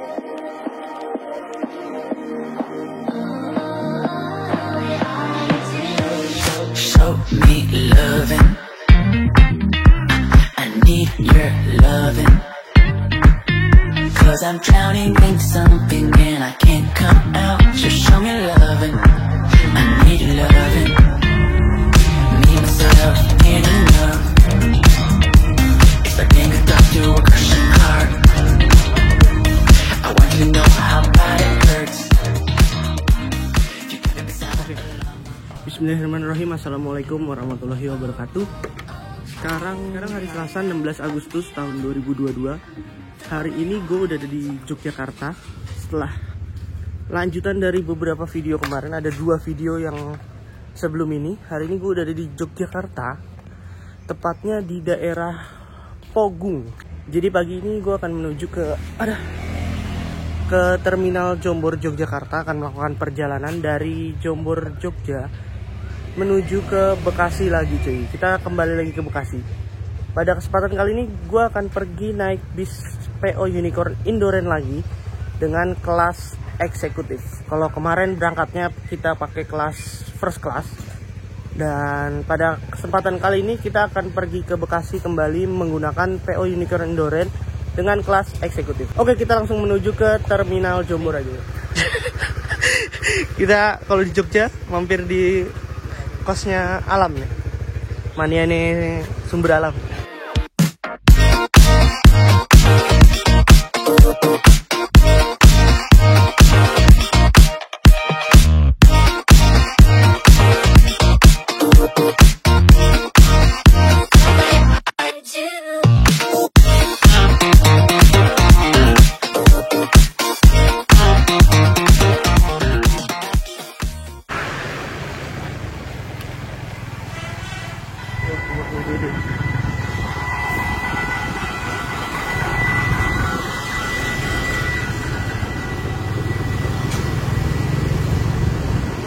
Show me loving. I need your loving. Cause I'm drowning in something and I can't come out. So show me loving. I need your loving. Me, myself, ain't enough. If I think I got to a crushing heart, I want you to know how bad it hurts. Bismillahirrahmanirrahim. Assalamualaikum warahmatullahi wabarakatuh. Sekarang hari Selasa 16 Agustus tahun 2022. Hari ini gue udah ada di Yogyakarta. Setelah lanjutan dari beberapa video kemarin, ada 2 video yang sebelum ini. Hari ini gue udah ada di Yogyakarta, tepatnya di daerah Pogung. Jadi pagi ini gue akan menuju ke Terminal Jombor Yogyakarta, akan melakukan perjalanan dari Jombor Jogja menuju ke Bekasi lagi, cuy. Kita kembali lagi ke Bekasi. Pada kesempatan kali ini gue akan pergi naik bis PO Unicorn Indoren lagi dengan kelas eksekutif. Kalau kemarin berangkatnya kita pakai kelas first class, dan pada kesempatan kali ini kita akan pergi ke Bekasi kembali menggunakan PO Unicorn Indoren dengan kelas eksekutif. Oke, kita langsung menuju ke Terminal Jombor aja. Kita kalau di Jogja mampir di kosnya Alam ya. Mania nih sumber alam.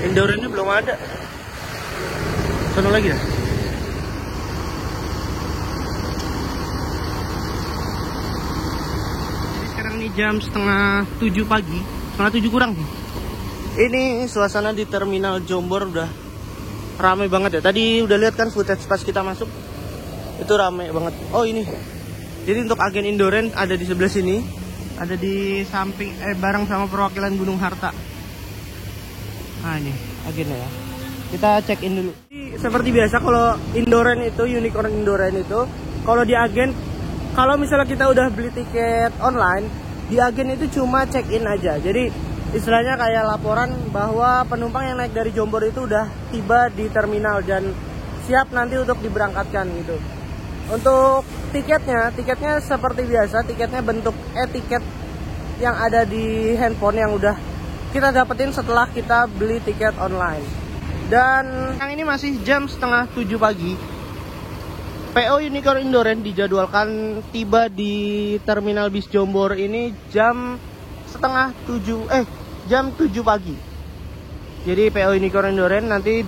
Indorennya belum ada. Sono lagi ya. Sekarang ini jam setengah 7 pagi, setengah 7 kurang sih. Ini suasana di Terminal Jombor udah ramai banget ya. Tadi udah lihat kan footage pas kita masuk, itu ramai banget. Oh ini, jadi untuk agen Indoren ada di sebelah sini, ada di samping bareng sama perwakilan Gunung Harta. Nah ini agennya ya. Kita check in dulu. Seperti biasa kalau Indoren itu, Unicorn Indoren itu, kalau di agen, kalau misalnya kita udah beli tiket online, di agen itu cuma check in aja. Jadi istilahnya kayak laporan bahwa penumpang yang naik dari Jombor itu udah tiba di terminal dan siap nanti untuk diberangkatkan gitu. Untuk tiketnya seperti biasa, tiketnya bentuk tiket yang ada di handphone yang udah kita dapetin setelah kita beli tiket online. Dan yang ini masih jam setengah 7 pagi. PO Unicorn Indoren dijadwalkan tiba di Terminal Bis Jombor ini jam 7 pagi. Jadi PO Unicorn Indoren nanti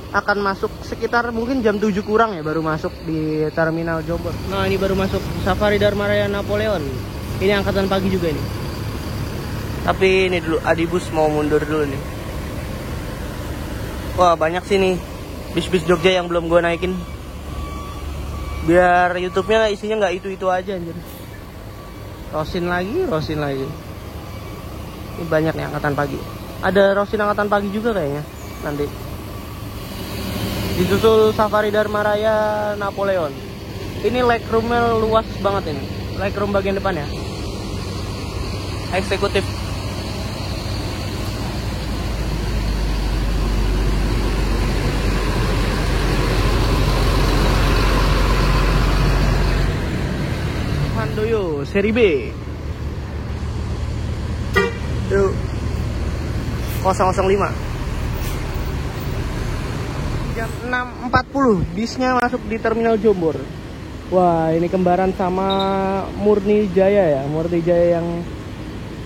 akan masuk sekitar mungkin jam 7 kurang ya, baru masuk di Terminal Jombor. Nah ini baru masuk Safari Dharma Raya Napoleon. Ini angkatan pagi juga ini. Tapi ini dulu, Adibus mau mundur dulu nih. Wah banyak sih nih bis-bis Jogja yang belum gue naikin. Biar YouTube-nya isinya nggak itu-itu aja anjir. Rosin lagi. Ini banyak nih angkatan pagi. Ada Rosin angkatan pagi juga kayaknya nanti. Disusul Safari Dharma Raya Napoleon. Ini legroomnya luas banget ini. Legroom bagian depan ya. Eksekutif. Mandoyo seri B. Yuk. 005. Jam 6.40 bisnya masuk di Terminal Jombor. Wah, ini kembaran sama Murni Jaya ya. Murni Jaya yang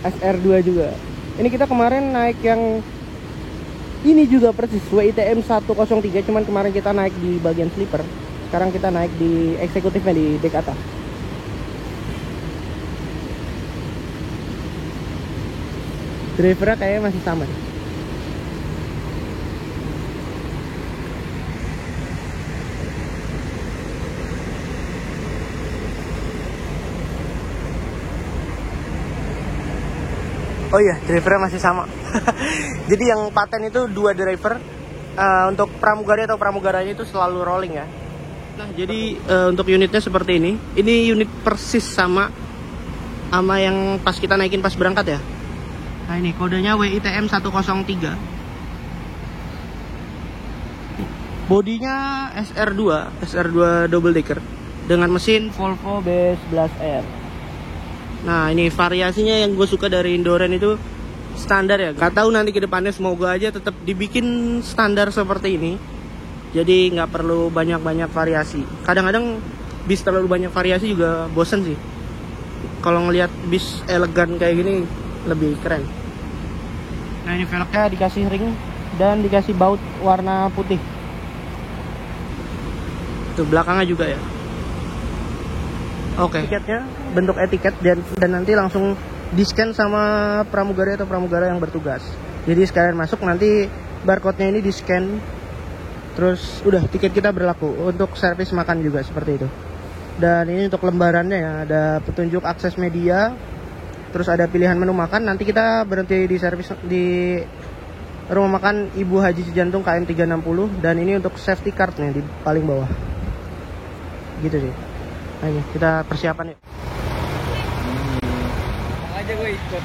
SR2 juga. Ini kita kemarin naik yang ini juga persis WITM 103, cuman kemarin kita naik di bagian sleeper. Sekarang kita naik di eksekutifnya di dek atas. Drivernya kayaknya masih sama deh. Oh iya, drivernya masih sama. Jadi yang paten itu 2 driver. Untuk pramugari atau pramugaranya itu selalu rolling ya. Nah, jadi untuk unitnya seperti ini. Ini unit persis sama yang pas kita naikin pas berangkat ya. Nah, ini kodenya WITM 103. Bodinya SR2 double decker dengan mesin Volvo B11R. Nah, ini variasinya yang gue suka dari Indoren itu standar ya. Gak tahu nanti ke depannya, semoga aja tetap dibikin standar seperti ini. Jadi nggak perlu banyak-banyak variasi. Kadang-kadang bis terlalu banyak variasi juga bosen sih. Kalau ngelihat bis elegan kayak gini lebih keren. Nah, ini velgnya dikasih ring dan dikasih baut warna putih. Tuh belakangnya juga ya. Oke. Tiketnya bentuk etiket dan nanti langsung di-scan sama pramugari atau pramugara yang bertugas. Jadi sekalian masuk nanti barcode-nya ini di-scan. Terus udah tiket kita berlaku. Untuk servis makan juga seperti itu. Dan ini untuk lembarannya ya, ada petunjuk akses media. Terus ada pilihan menu makan. Nanti kita berhenti di servis di rumah makan Ibu Haji Cijantung KM 360. Dan ini untuk safety card-nya di paling bawah. Gitu sih. Nah, ini kita persiapan yuk. Aja gue ikut.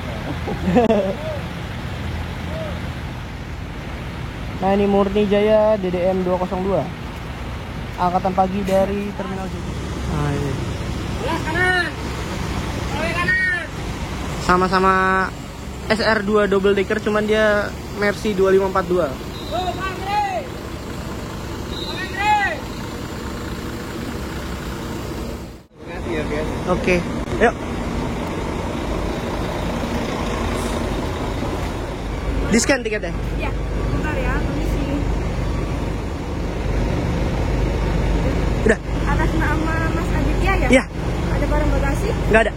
Nah, ini Murni Jaya DDM 202. Angkatan pagi dari Terminal Jombor. Nah, ini. Belah kanan. Belah kanan. Sama-sama SR2 double decker, cuman dia Mercy 2542. Oke, yuk. Di-scan tiketnya? Ya, bentar ya, permisi. Udah? Atas nama Mas Aditya ya? Iya. Ada barang bagasi? Nggak ada?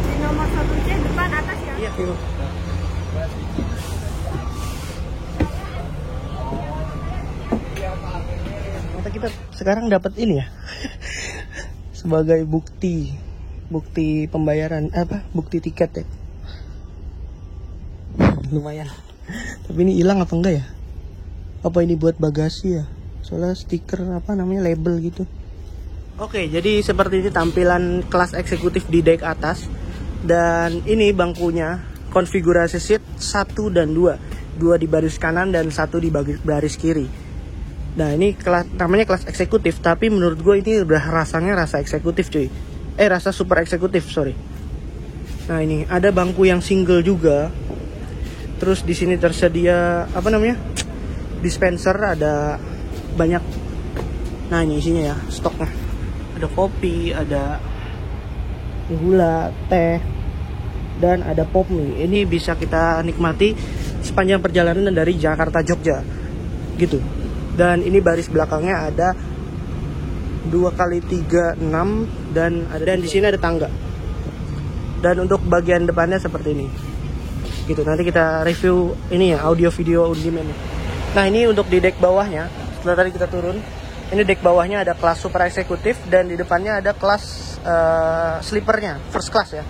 Di nomor 1C, depan atas ya? Iya. Mata kita sekarang dapat ini ya. Sebagai bukti pembayaran, bukti tiket ya. Lumayan. Tapi ini hilang apa enggak ya? Apa ini buat bagasi ya? Soalnya stiker label gitu. Oke, jadi seperti ini tampilan kelas eksekutif di dek atas. Dan ini bangkunya, konfigurasi seat 1 dan 2. 2 di baris kanan dan 1 di baris kiri. Nah, ini namanya kelas eksekutif, tapi menurut gue ini udah rasanya rasa eksekutif cuy. Rasa super eksekutif, sorry. Nah, ini ada bangku yang single juga. Terus di sini tersedia dispenser, ada banyak. Nah, ini isinya ya, stoknya. Ada kopi, ada gula, teh, dan ada pop mie. Ini bisa kita nikmati sepanjang perjalanan dari Jakarta Jogja. Gitu. Dan ini baris belakangnya ada 2x3 6 dan di sini ada tangga. Dan untuk bagian depannya seperti ini. Gitu. Nanti kita review ini ya, audio video on demand. Nah, ini untuk di dek bawahnya. Setelah tadi kita turun, ini dek bawahnya ada kelas super eksekutif dan di depannya ada kelas sleepernya, first class ya.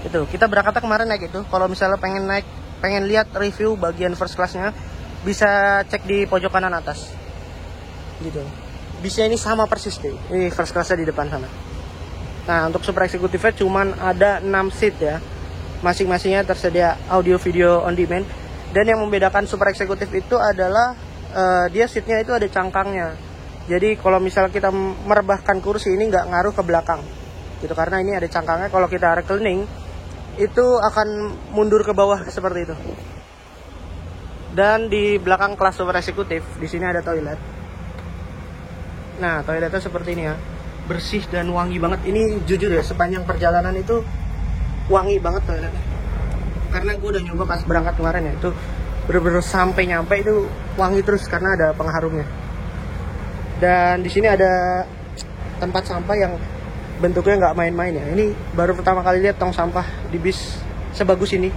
Itu. Kita berangkatnya kemarin naik itu. Kalau misalnya pengen lihat review bagian first classnya, bisa cek di pojok kanan atas. Gitu. Bisnya ini sama persis deh. Ini first classnya di depan sana. Nah, untuk super eksekutifnya cuman ada 6 seat ya. Masing-masingnya tersedia audio video on demand. Dan yang membedakan super eksekutif itu adalah dia seatnya itu ada cangkangnya. Jadi kalau misalnya kita merebahkan kursi ini nggak ngaruh ke belakang. Gitu, karena ini ada cangkangnya. Kalau kita reclining itu akan mundur ke bawah seperti itu. Dan di belakang kelas super eksekutif di sini ada toilet. Nah, toiletnya seperti ini ya, bersih dan wangi banget. Ini jujur ya, sepanjang perjalanan itu wangi banget toiletnya. Karena gue udah nyoba pas berangkat kemarin ya, itu bener-bener sampai nyampe itu wangi terus karena ada pengharumnya. Dan di sini ada tempat sampah yang bentuknya nggak main-main ya. Ini baru pertama kali lihat tong sampah di bis sebagus ini.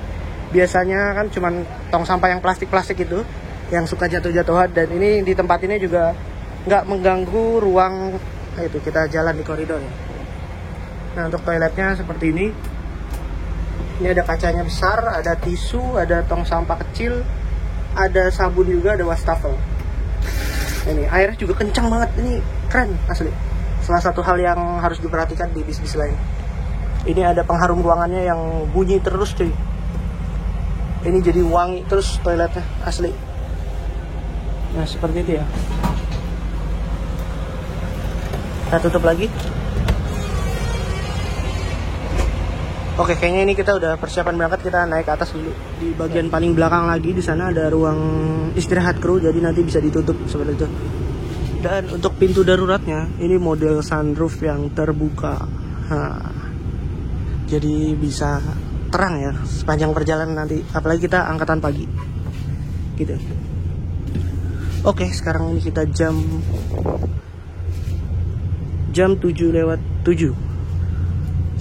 Biasanya kan cuman tong sampah yang plastik-plastik itu yang suka jatuh-jatuhan, dan ini di tempat ini juga nggak mengganggu ruang. Nah, itu kita jalan di koridor ya. Nah, untuk toiletnya seperti ini. Ini ada kacanya besar, ada tisu, ada tong sampah kecil, ada sabun juga, ada wastafel. Ini airnya juga kencang banget, ini keren asli. Salah satu hal yang harus diperhatikan di bis-bis lain. Ini ada pengharum ruangannya yang bunyi terus cuy. Ini jadi wangi terus toiletnya asli. Nah seperti itu ya. Kita tutup lagi. Oke, kayaknya ini kita udah persiapan berangkat. Kita naik ke atas dulu. Di bagian paling belakang lagi di sana ada ruang istirahat kru, jadi nanti bisa ditutup seperti itu. Dan untuk pintu daruratnya ini model sunroof yang terbuka. Jadi bisa terang ya sepanjang perjalanan nanti, apalagi kita angkatan pagi. Gitu. Oke, sekarang ini kita jam 7:07.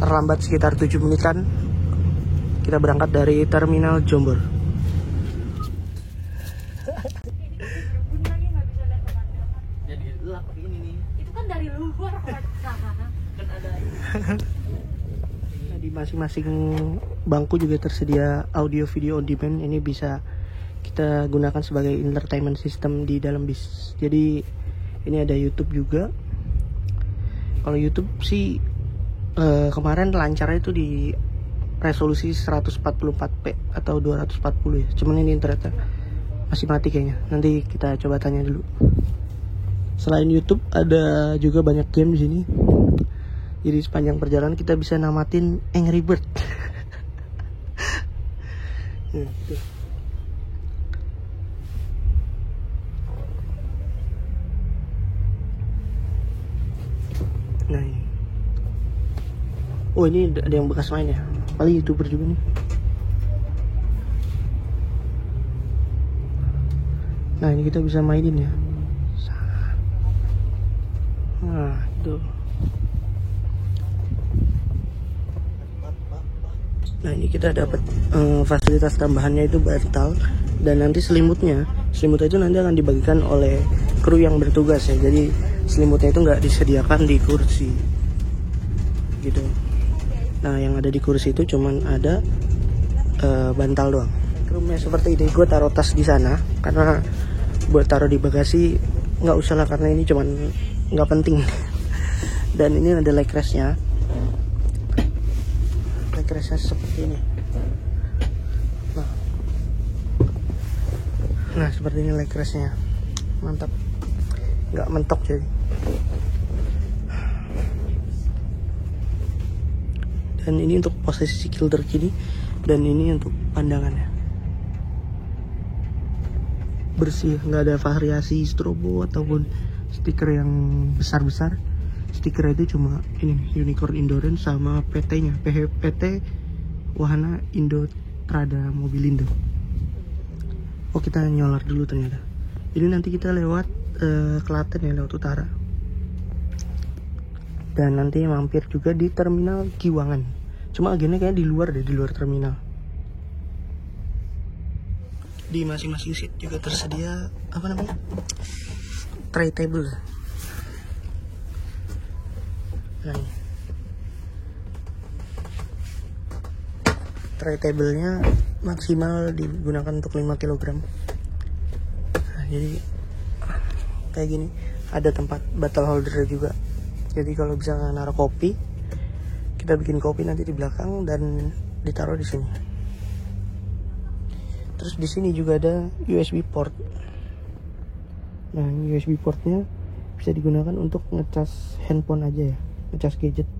Terlambat sekitar 7 menitan. Kita berangkat dari terminal Jombor. Jadi gelap ini nih. Itu kan dari luar. Kan ada. Nah, di masing-masing bangku juga tersedia audio video on demand. Ini bisa kita gunakan sebagai entertainment system di dalam bis. Jadi ini ada YouTube juga. Kalau YouTube sih kemarin lancarnya itu di resolusi 144p atau 240 ya. Cuman ini ternyata masih mati kayaknya. Nanti kita coba tanya dulu. Selain YouTube ada juga banyak game di sini. Jadi sepanjang perjalanan kita bisa namatin Angry Bird. Nah ini. Oh ini ada yang bekas main ya. Paling YouTuber juga nih. Nah ini kita bisa mainin ya. Nah itu. Nah ini kita dapat fasilitas tambahannya itu bantal. Dan nanti selimutnya itu nanti akan dibagikan oleh kru yang bertugas ya. Jadi selimutnya itu nggak disediakan di kursi gitu. Nah yang ada di kursi itu cuman ada bantal doang. Roomnya seperti ini. Gue taruh tas di sana karena buat taruh di bagasi nggak usah lah, karena ini cuman nggak penting. Dan ini ada leg restnya. Leg restnya seperti ini. Nah seperti ini leg restnya. Mantap. Nggak mentok jadi. Dan ini untuk posisi sikil terkini, dan ini untuk pandangannya bersih, nggak ada variasi strobo ataupun stiker yang besar-besar. Stiker itu cuma ini Unicorn Endurance sama PT-nya, PT Wahana Indo Trada Mobilindo. Oh kita nyolar dulu ternyata. Ini nanti kita lewat Klaten ya, lewat utara. Dan nanti mampir juga di terminal Giwangan. Cuma agennya kayak di luar deh, di luar terminal. Di masing-masing seat juga tersedia apa namanya? Tray table. Nah, ini. Tray table-nya maksimal digunakan untuk 5 kg. Nah, jadi kayak gini. Ada tempat bottle holder juga. Jadi kalau bisa naruh kopi, kita bikin kopi nanti di belakang dan ditaruh di sini. Terus di sini juga ada USB port. Nah, USB portnya bisa digunakan untuk ngecas handphone aja ya, ngecas gadget.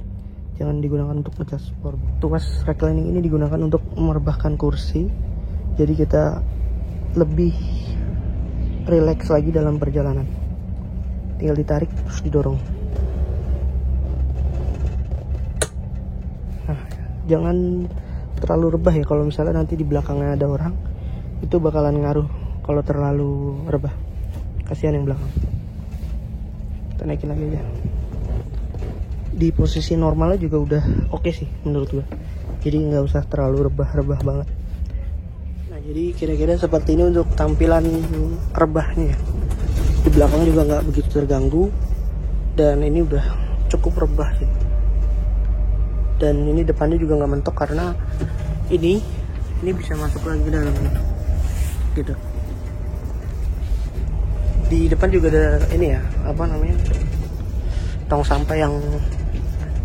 Jangan digunakan untuk ngecas powerbank. Tuas reclining ini digunakan untuk merebahkan kursi. Jadi kita lebih rileks lagi dalam perjalanan. Tinggal ditarik terus didorong. Jangan terlalu rebah ya, kalau misalnya nanti di belakangnya ada orang, itu bakalan ngaruh kalau terlalu rebah. Kasihan yang belakang. Kita naikin lagi aja. Di posisi normalnya juga udah oke sih menurut gue. jadi nggak usah terlalu rebah-rebah banget. Nah jadi kira-kira seperti ini untuk tampilan rebahnya. Di belakang juga nggak begitu terganggu, dan ini udah cukup rebah sih. Dan ini depannya juga nggak mentok karena ini bisa masuk lagi ke dalam gitu. Di depan juga ada ini ya, apa namanya, tong sampah yang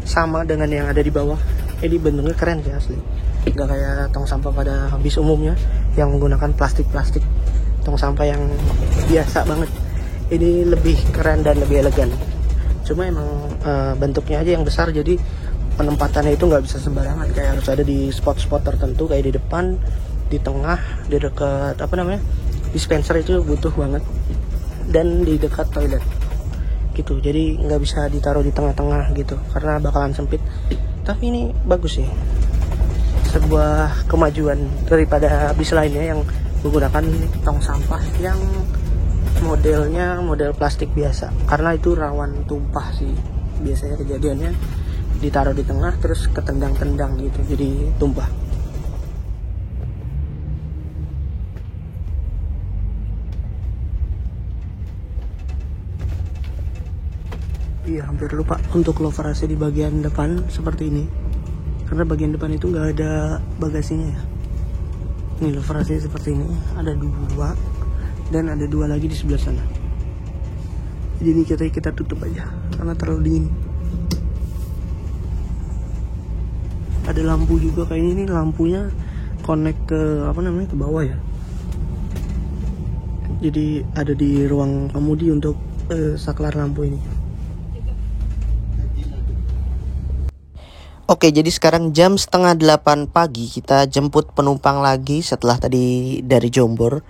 sama dengan yang ada di bawah. Ini bentuknya keren sih asli, nggak kayak tong sampah pada bis umumnya yang menggunakan plastik tong sampah yang biasa banget. Ini lebih keren dan lebih elegan. Cuma emang bentuknya aja yang besar, jadi penempatannya itu nggak bisa sembarangan, kayak harus ada di spot-spot tertentu, kayak di depan, di tengah, di dekat apa namanya, dispenser itu butuh banget, dan di dekat toilet gitu. Jadi nggak bisa ditaruh di tengah-tengah gitu karena bakalan sempit. Tapi ini bagus sih, sebuah kemajuan daripada bis lainnya yang menggunakan tong sampah yang modelnya model plastik biasa, karena itu rawan tumpah sih biasanya kejadiannya, ditaruh di tengah terus ketendang-tendang gitu jadi tumpah. Iya, hampir lupa untuk lover AC di bagian depan seperti ini, karena bagian depan itu nggak ada bagasinya ya. Ini lover AC seperti ini, ada 2 dan ada 2 lagi di sebelah sana. Jadi ini kita tutup aja karena terlalu dingin. Ada lampu juga, kayak ini lampunya connect ke apa namanya, ke bawah ya. Jadi ada di ruang kemudi untuk saklar lampu ini. Oke, jadi sekarang jam 7:30 pagi, kita jemput penumpang lagi setelah tadi dari Jombor.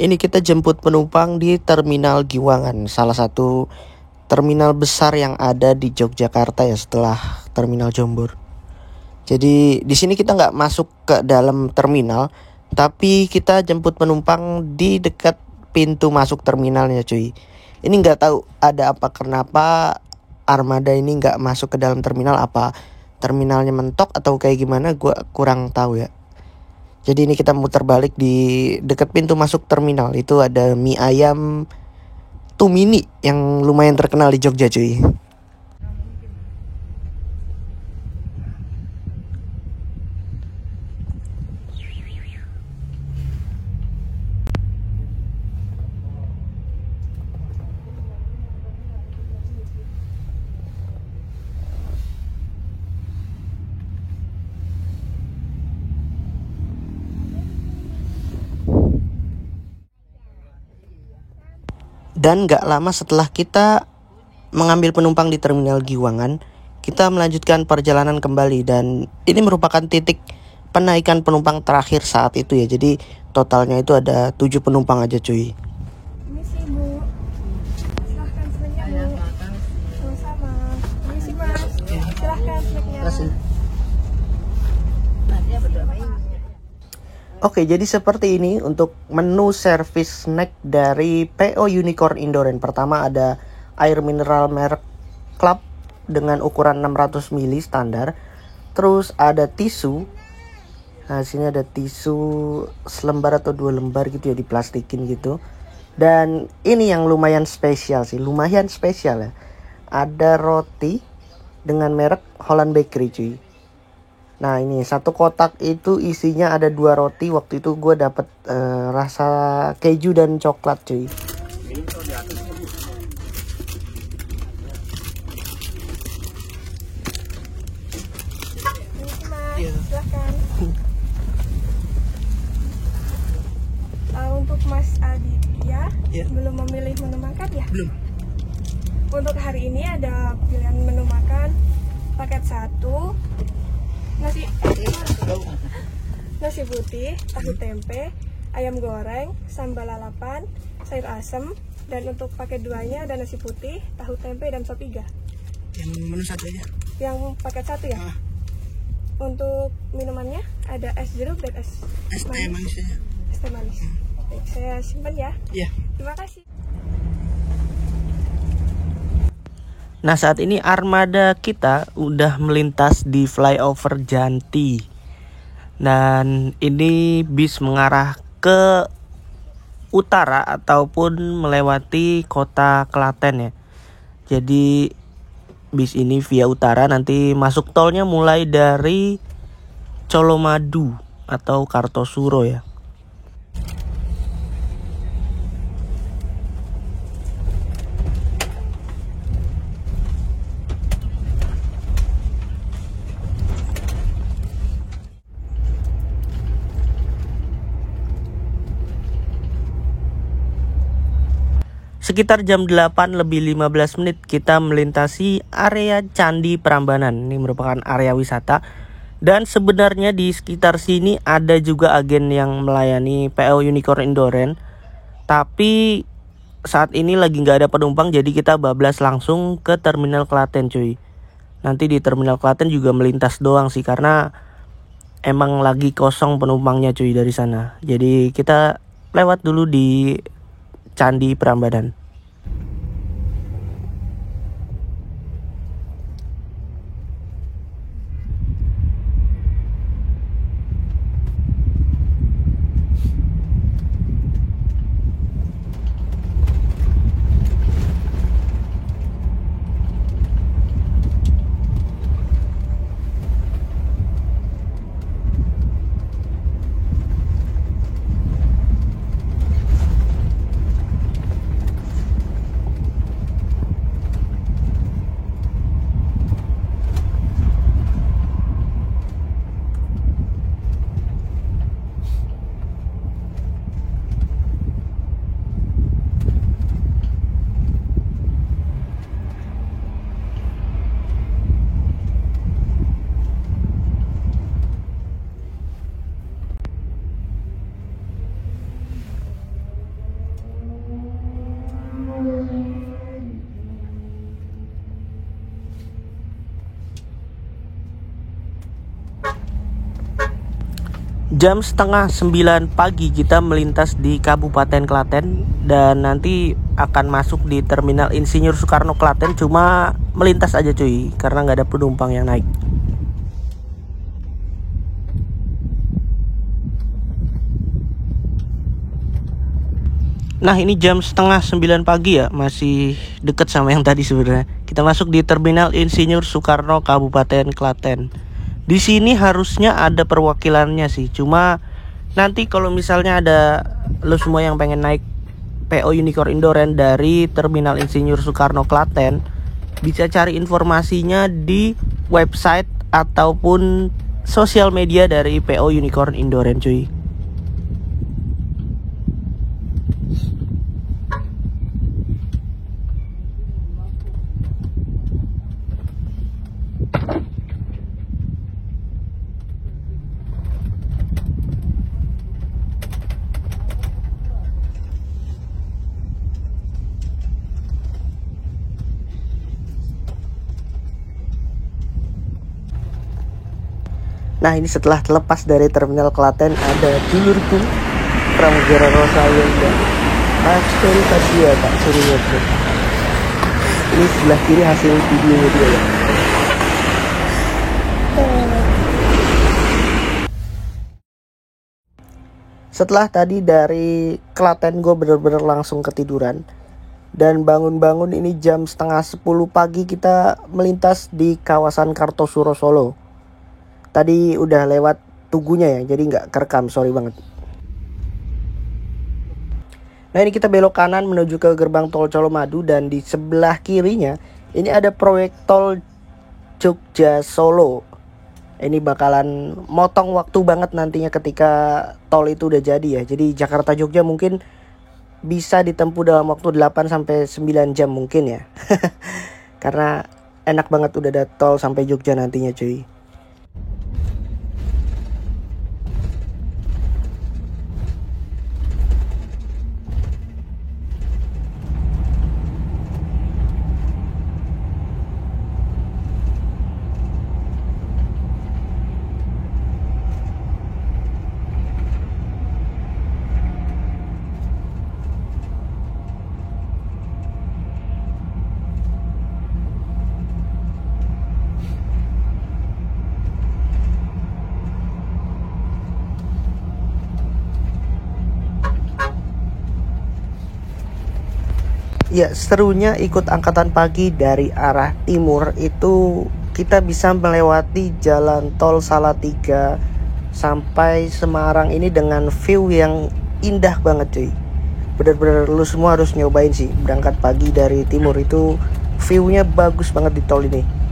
Ini kita jemput penumpang di Terminal Giwangan, salah satu terminal besar yang ada di Yogyakarta ya setelah Terminal Jombor. Jadi di sini kita nggak masuk ke dalam terminal, tapi kita jemput penumpang di dekat pintu masuk terminalnya cuy. Ini nggak tahu ada apa, kenapa armada ini nggak masuk ke dalam terminal, apa terminalnya mentok atau kayak gimana, gue kurang tahu ya. Jadi ini kita muter balik di dekat pintu masuk terminal. Itu ada mie ayam Tumini yang lumayan terkenal di Jogja cuy. Dan gak lama setelah kita mengambil penumpang di Terminal Giwangan, kita melanjutkan perjalanan kembali. Dan ini merupakan titik penaikan penumpang terakhir saat itu ya. Jadi totalnya itu ada 7 penumpang aja cuy. Ini sih Bu, silahkan snacknya Bu. Sama-sama. Ini sih Mas, silahkan snacknya. Terima kasih. Oke, jadi seperti ini untuk menu servis snack dari PO Unicorn Indoren. Pertama ada air mineral merek Club dengan ukuran 600 ml standar. Terus ada tisu. Nah, sini ada tisu selembar atau 2 lembar gitu ya, diplastikin gitu. Dan ini yang lumayan spesial sih, lumayan spesial ya. Ada roti dengan merek Holland Bakery cuy. Nah ini satu kotak itu isinya ada 2 roti. Waktu itu gue dapet rasa keju dan coklat cuy. Silahkan. Untuk Mas Aditya, belum memilih menu makan ya? Belum. Untuk hari ini ada pilihan menu makan paket 1, nasi putih, tahu tempe, ayam goreng, sambal lalapan, sayur asem, dan untuk paket 2-nya ada nasi putih, tahu tempe, dan sop iga. Yang menu 1 aja. Yang paket 1 ya? Untuk minumannya ada es jeruk dan es teh manis aja. Es teh manis. Baik, saya simpan ya. Iya. Terima kasih. Nah saat ini armada kita udah melintas di flyover Janti. Dan ini bis mengarah ke utara ataupun melewati kota Klaten ya. Jadi bis ini via utara, nanti masuk tolnya mulai dari Colomadu atau Kartosuro ya. Sekitar jam 8 lebih 15 menit kita melintasi area Candi Prambanan. Ini merupakan area wisata. Dan sebenarnya di sekitar sini ada juga agen yang melayani PO Unicorn Indoren. Tapi saat ini lagi nggak ada penumpang, jadi kita bablas langsung ke Terminal Klaten cuy. Nanti di Terminal Klaten juga melintas doang sih, karena emang lagi kosong penumpangnya cuy dari sana. Jadi kita lewat dulu di Candi Prambanan. Jam setengah 9 pagi kita melintas di Kabupaten Klaten dan nanti akan masuk di Terminal Insinyur Soekarno Klaten. Cuma melintas aja cuy, karena nggak ada penumpang yang naik. Nah ini jam setengah 9 pagi ya, masih deket sama yang tadi sebenarnya. Kita masuk di Terminal Insinyur Soekarno Kabupaten Klaten. Di sini harusnya ada perwakilannya sih. Cuma nanti kalau misalnya ada lo semua yang pengen naik PO Unicorn Indoren dari Terminal Insinyur Soekarno Klaten, bisa cari informasinya di website ataupun sosial media dari PO Unicorn Indoren cuy. Nah ini setelah terlepas dari Terminal Klaten, ada dulurku Pramugara Rosalia dan Mas Ferry Fasia, Pak Surya. Ini sebelah kiri hasil videonya dia ya. Setelah tadi dari Klaten gue bener-bener langsung ketiduran. Dan bangun-bangun ini jam setengah 10 pagi kita melintas di kawasan Kartosuro Solo. Tadi udah lewat Tugunya ya, jadi nggak kerekam, sorry banget. Nah ini kita belok kanan menuju ke gerbang tol Colomadu, dan di sebelah kirinya ini ada proyek tol Jogja Solo. Ini bakalan motong waktu banget nantinya ketika tol itu udah jadi ya. Jadi Jakarta Jogja mungkin bisa ditempuh dalam waktu 8-9 jam mungkin ya. Karena enak banget udah ada tol sampai Jogja nantinya cuy. Ya, serunya ikut angkatan pagi dari arah timur itu kita bisa melewati jalan tol Salatiga sampai Semarang ini dengan view yang indah banget cuy. Bener-bener lu semua harus nyobain sih berangkat pagi dari timur, itu view-nya bagus banget di tol ini.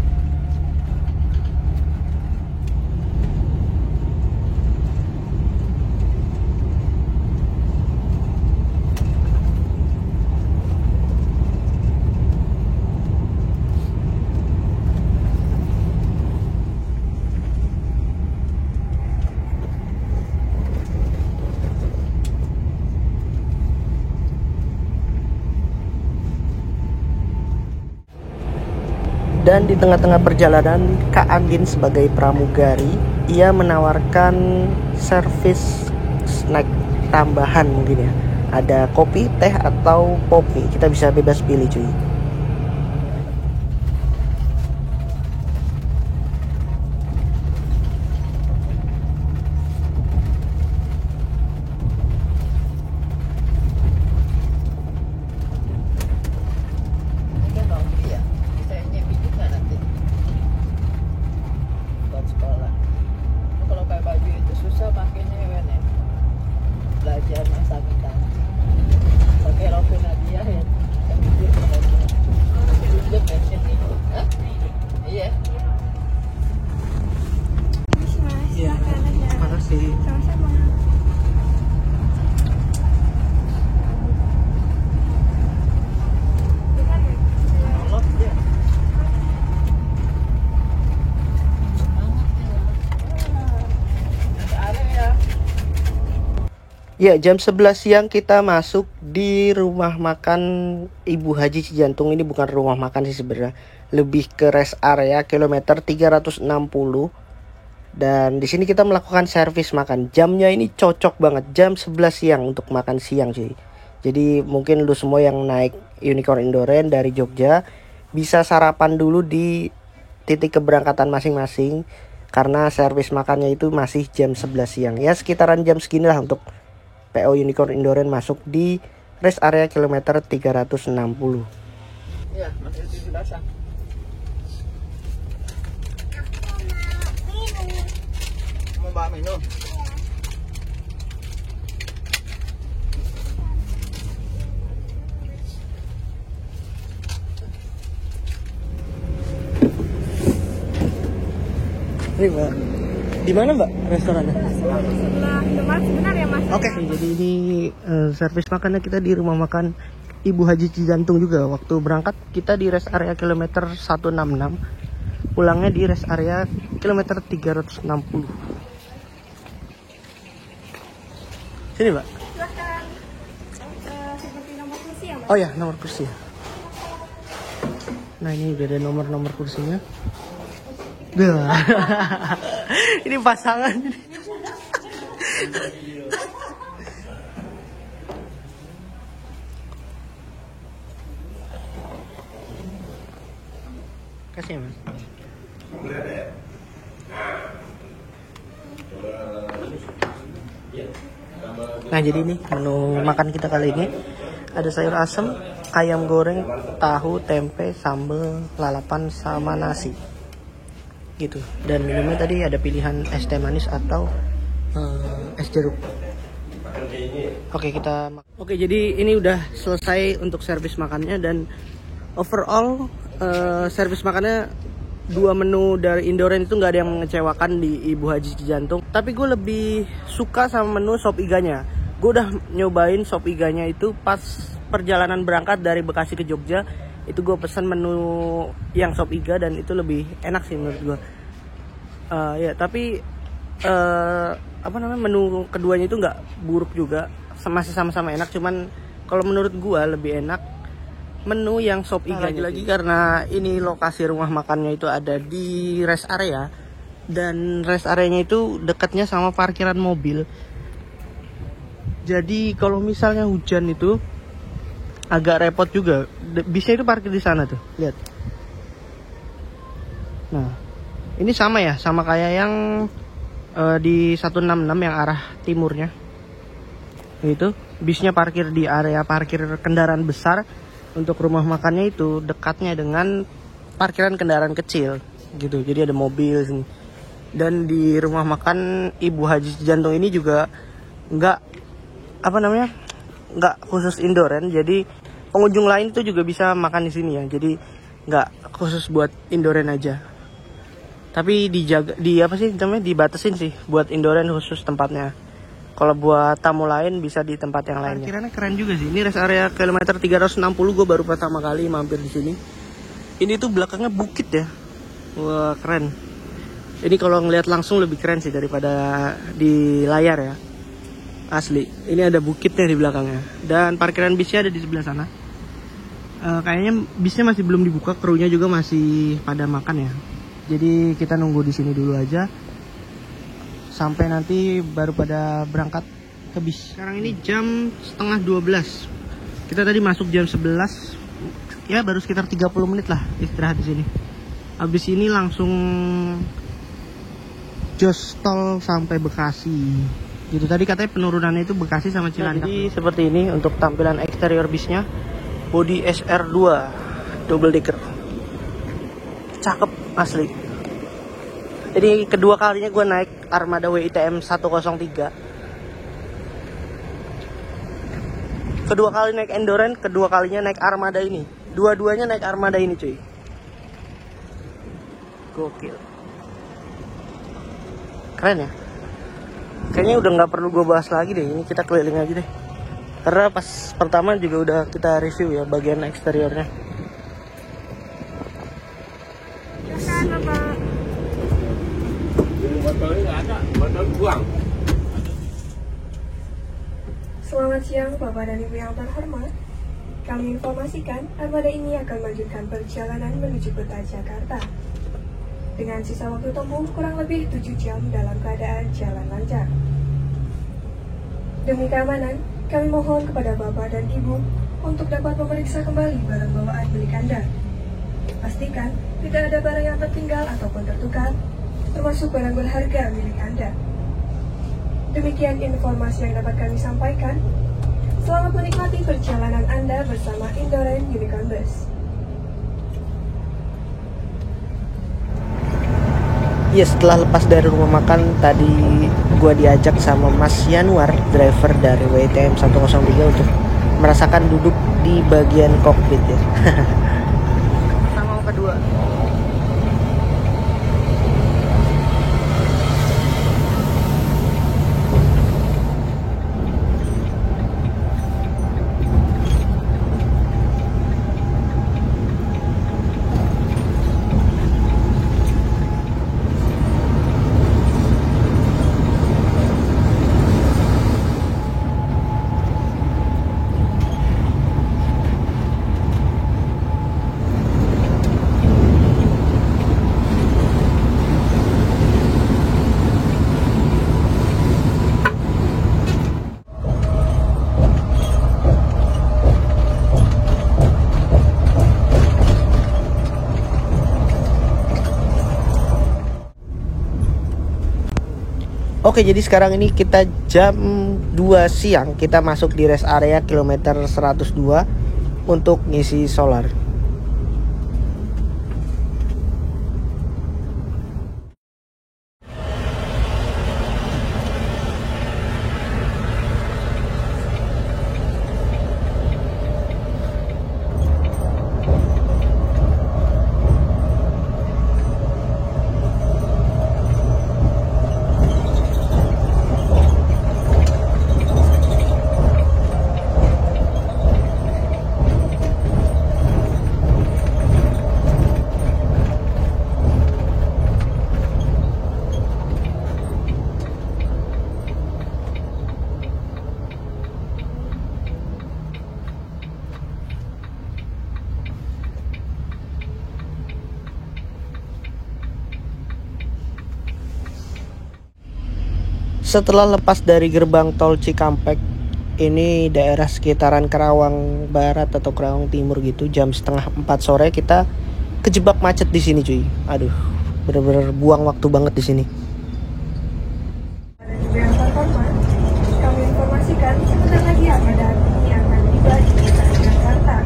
Dan di tengah-tengah perjalanan, Kak Andin sebagai pramugari, ia menawarkan servis snack tambahan mungkin ya. Ada kopi, teh, atau popi. Kita bisa bebas pilih cuy. Belajar masak pakai roti Nadia ya, yang jujur passion itu. Iya. Iya, makasih. Sama-sama. Ya, jam 11 siang kita masuk di rumah makan Ibu Haji Cijantung. Ini bukan rumah makan sih sebenarnya, lebih ke rest area kilometer 360. Dan di sini kita melakukan servis makan. Jamnya ini cocok banget, jam 11 siang untuk makan siang cuy. Jadi mungkin lu semua yang naik Unicorn Indoren dari Jogja bisa sarapan dulu di titik keberangkatan masing-masing, karena servis makannya itu masih jam 11 siang. Ya sekitaran jam segini lah untuk PO Unicorn Indoren masuk di rest area kilometer 360. Iya, masih 17-an. Mau bawa minum? Ini Mbak, di mana Mbak restorannya? Sebelah Indomaret sebenarnya ya Mas. Oke, jadi ini servis makannya kita di rumah makan Ibu Haji Cijantung juga. Waktu berangkat kita di rest area kilometer 166, pulangnya di rest area kilometer 360. Sini Mbak. Silahkan. Seperti nomor kursi ya Mas. Oh ya, nomor kursi. Nah ini udah ada nomor-nomor kursinya. Duh. Ini pasangan. Kasih ya Mas. Nah jadi ini menu makan kita kali ini. Ada sayur asem, ayam goreng, tahu, tempe, sambal, lalapan, sama nasi gitu. Dan minumnya tadi ada pilihan es teh manis atau es jeruk. Oke, jadi ini udah selesai untuk servis makannya. Dan overall servis makannya, dua menu dari Indoren itu nggak ada yang mengecewakan di Ibu Haji Cijantung. Tapi gue lebih suka sama menu sop iganya. Gue udah nyobain sop iganya itu pas perjalanan berangkat dari Bekasi ke Jogja. Itu gue pesan menu yang sop iga dan itu lebih enak sih menurut gue. Ya tapi menu keduanya itu nggak buruk juga, masih sama-sama enak. Cuman kalau menurut gue lebih enak menu yang sop iga lagi karena ini lokasi rumah makannya itu ada di rest area, dan rest areanya itu dekatnya sama parkiran mobil. Jadi kalau misalnya hujan itu agak repot juga. Bisnya itu parkir di sana tuh, lihat. Nah, ini sama ya, sama kayak yang di 166 yang arah timurnya. Itu bisnya parkir di area parkir kendaraan besar. untuk rumah makannya itu dekatnya dengan parkiran kendaraan kecil gitu. Jadi ada mobil sini. Dan di rumah makan Ibu Haji Jantung ini juga nggak khusus indoor, jadi pengunjung lain tuh juga bisa makan di sini ya. Jadi nggak khusus buat indooran aja. Tapi dibatasin sih buat indooran khusus tempatnya. Kalau buat tamu lain bisa di tempat yang lainnya. Parkirannya keren juga sih. Ini rest area kilometer 360, gue baru pertama kali mampir di sini. Ini tuh belakangnya bukit ya. Wah, keren. Ini kalau ngelihat langsung lebih keren sih daripada di layar ya. Asli. Ini ada bukitnya di belakangnya. Dan parkiran bisnya ada di sebelah sana. Kayaknya bisnya masih belum dibuka, krunya juga masih pada makan ya. Jadi kita nunggu di sini dulu aja. Sampai nanti baru pada berangkat ke bis. Sekarang ini jam 11:30. Kita tadi masuk jam 11. Ya baru sekitar 30 menit lah istirahat di sini. Habis ini langsung jos tol sampai Bekasi. Gitu tadi katanya penurunannya itu Bekasi sama Cilandak. Jadi seperti ini untuk tampilan eksterior bisnya. Bodi SR2 double decker. Cakep asli. Jadi kedua kalinya gue naik Armada WITM 103. Kedua kali naik Endurance, kedua kalinya naik Armada ini. Dua-duanya naik Armada ini cuy. Gokil. Keren ya. Kayaknya udah nggak perlu gue bahas lagi deh. Ini kita keliling aja deh. Karena pas pertama juga udah kita review ya bagian eksteriornya. Selamat siang Bapak dan Ibu yang terhormat. Kami informasikan armada ini akan melanjutkan perjalanan menuju kota Jakarta dengan sisa waktu tempuh kurang lebih 7 jam dalam keadaan jalan lancar. Demi keamanan, kami mohon kepada Bapak dan Ibu untuk dapat memeriksa kembali barang bawaan milik Anda. Pastikan tidak ada barang yang tertinggal ataupun tertukar, termasuk barang berharga milik Anda. Demikian informasi yang dapat kami sampaikan. Selamat menikmati perjalanan Anda bersama Indorent Unicorn Bus. Ya, setelah lepas dari rumah makan tadi gue diajak sama Mas Yanuar, driver dari WITM 103 untuk merasakan duduk di bagian kokpit ya. Sama kedua. Oke, jadi sekarang ini kita jam 2 siang. Kita masuk di rest area kilometer 102 untuk ngisi solar. Setelah lepas dari gerbang tol Cikampek, ini daerah sekitaran Karawang Barat atau Karawang Timur gitu, jam setengah 4 sore kita kejebak macet di sini cuy. Aduh, bener-bener buang waktu banget di sini. Yang terhormat, kami informasikan sebentar lagi armada ini akan tiba di kota Jakarta.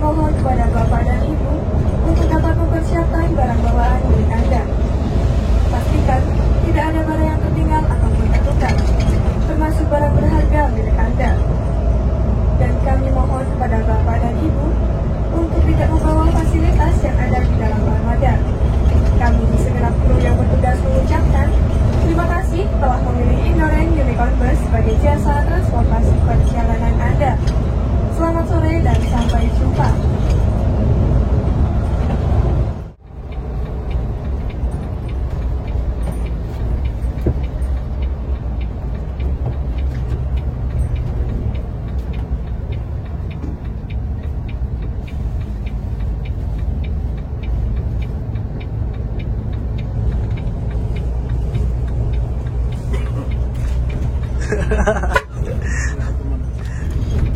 mohon kepada Bapak dan Ibu untuk dapat mempersiapkan barang bawaan milik Anda. Pastikan tidak ada barang yang tertinggal ataupun tertukar, termasuk barang berharga milik Anda. Dan kami mohon kepada Bapak dan Ibu untuk tidak membawa fasilitas yang ada di dalam armada. Kami di segenap kru yang bertugas mengucapkan terima kasih telah memilih Indorent Unicorn Bus sebagai jasa transportasi perjalanan Anda. Selamat sore dan sampai jumpa.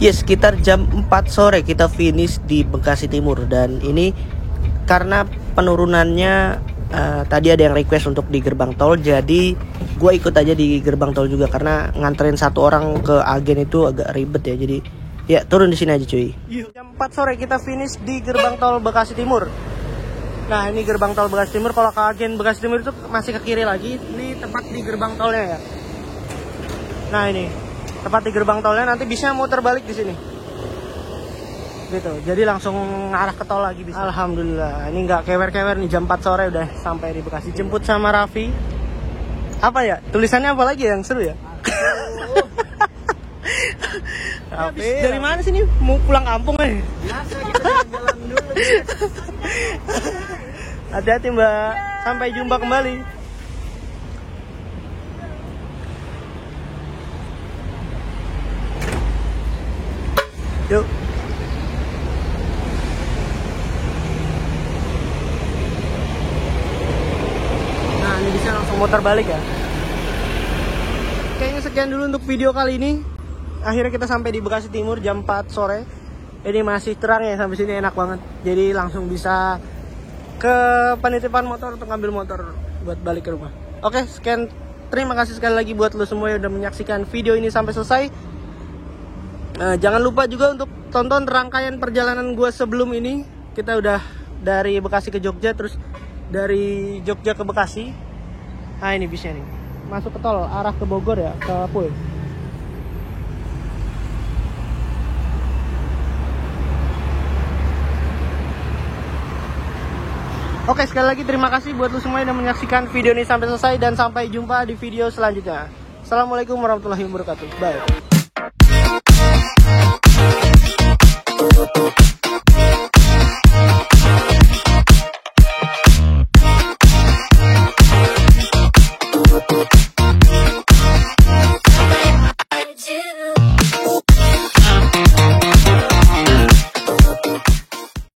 Yes, sekitar jam 4 sore kita finish di Bekasi Timur. Dan ini karena penurunannya tadi ada yang request untuk di gerbang tol, jadi gue ikut aja di gerbang tol juga karena nganterin satu orang ke agen itu agak ribet ya. Jadi ya turun di sini aja cuy. Jam 4 sore kita finish di gerbang tol Bekasi Timur. Nah ini gerbang tol Bekasi Timur. Kalau ke agen Bekasi Timur itu masih ke kiri lagi. Ini tepat di gerbang tolnya ya. Nah ini tepat di gerbang tolnya, nanti bisnya muter balik di sini. Gitu. Jadi langsung ngarah ke tol lagi bisa. Alhamdulillah. Ini nggak kewer-kewer nih, jam 4 sore udah sampai di Bekasi. Jemput sama Raffi. Apa ya? Tulisannya apa lagi yang seru ya? Raffi, dari mana sih nih? Mau pulang kampung nih? Biasa kita jalan-jalan dulu. Hati-hati Mbak. Sampai jumpa kembali. Yuk. Nah ini bisa langsung muter balik ya. Kayaknya sekian dulu untuk video kali ini. Akhirnya kita sampai di Bekasi Timur jam 4 sore. Ini masih terang ya, sampai sini enak banget. Jadi langsung bisa ke penitipan motor untuk ngambil motor buat balik ke rumah. Oke, sekian. Terima kasih sekali lagi buat lo semua yang udah menyaksikan video ini sampai selesai. Jangan lupa juga untuk tonton rangkaian perjalanan gue sebelum ini. Kita udah dari Bekasi ke Jogja, terus dari Jogja ke Bekasi. Nah ini bisnya nih, masuk ke tol arah ke Bogor ya, ke Puy. Oke, sekali lagi terima kasih buat lu semua yang udah menyaksikan video ini sampai selesai. Dan sampai jumpa di video selanjutnya. Assalamualaikum warahmatullahi wabarakatuh. Bye.